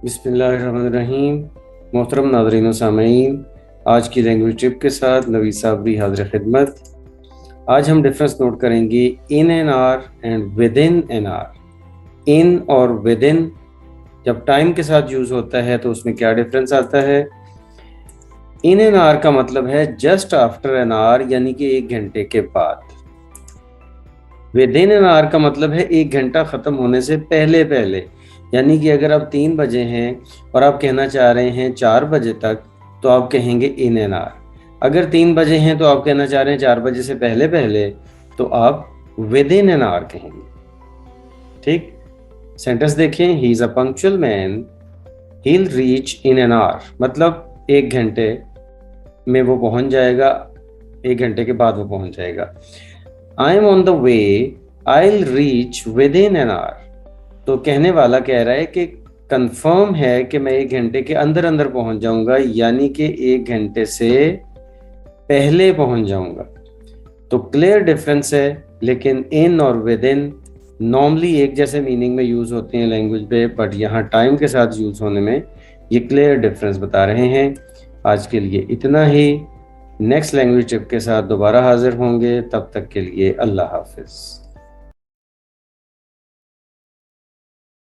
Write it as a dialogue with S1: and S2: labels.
S1: बिस्मिल्लाहिर्रहमानिर्रहीम। मोहतरम नाज़रीन व सामीन, आज की लैंग्वेज टिप के साथ नवीद साबरी हाज़िर खिदमत। आज हम डिफरेंस नोट करेंगे in N R and with in N R. In और विद इन जब टाइम के साथ यूज़ होता है तो उसमें क्या डिफरेंस आता है। इन एन आर का मतलब है जस्ट आफ्टर एन आर, यानी कि 1 घंटे के बाद। विद इन एन आवर का मतलब है 1 घंटा ख़त्म होने से पहले पहले, यानी कि अगर आप 3 बजे हैं और आप कहना चाह रहे हैं 4 बजे तक, तो आप कहेंगे इन एन आवर। अगर 3 बजे हैं तो आप कहना चाह रहे हैं 4 बजे से पहले पहले, तो आप विद इन एन आवर कहेंगे। ठीक, सेंटेंस देखें। He is a punctual man, he will reach in an hour, मतलब 1 घंटे में वो पहुंच जाएगा, 1 घंटे के बाद वो पहुंच जाएगा। I am on the way, I will reach with in an hour. तो कहने वाला कह रहा है कि कंफर्म है कि मैं 1 घंटे के अंदर अंदर पहुंच जाऊंगा, यानी कि 1 घंटे से पहले पहुंच जाऊंगा। तो क्लियर डिफरेंस है, लेकिन इन और विद इन नॉर्मली एक जैसे मीनिंग में यूज होते हैं लैंग्वेज पे, बट यहाँ टाइम के साथ यूज होने में ये क्लियर डिफरेंस बता रहे हैं। आज के लिए इतना ही। नेक्स्ट लैंग्वेज टिप के साथ दोबारा हाजिर होंगे, तब तक के लिए अल्लाह हाफिज़।